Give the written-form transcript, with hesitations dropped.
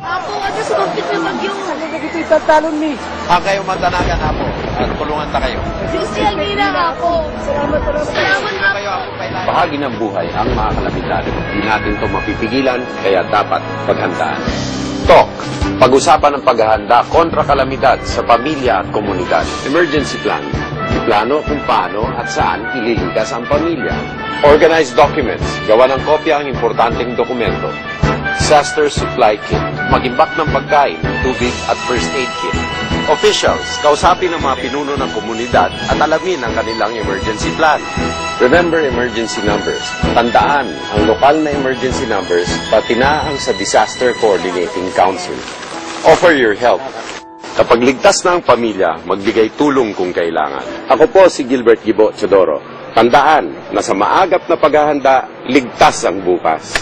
Apo, ano sa konflikt na bagyo? Ano na dito itatalon mi? Kayo matanagan Apo at tulungan ta kayo. Lucy Almira, Apo. Salamat. Salamat na. Kayo Apo kailangan. Bahagi ng buhay ang mga kalamitan. Hindi natin ito mapipigilan, kaya dapat paghandaan. TALK. Pag-usapan ng paghahanda kontra kalamidad sa pamilya at komunidad. Emergency plan. Plano kung paano at saan ililigtas ang pamilya. Organized documents. Gawa ng kopya ang importanteng dokumento. Disaster supply kit. Mag-imbak ng pagkain, tubig at first aid kit. Officials, kausapin ang mga pinuno ng komunidad at alamin ang kanilang emergency plan. Remember emergency numbers. Tandaan ang lokal na emergency numbers pati na ang sa Disaster Coordinating Council. Offer your help. Kapag ligtas na ang pamilya, magbigay tulong kung kailangan. Ako po si Gilbert Gibo Chodoro. Tandaan na sa maagap na paghahanda, ligtas ang bukas.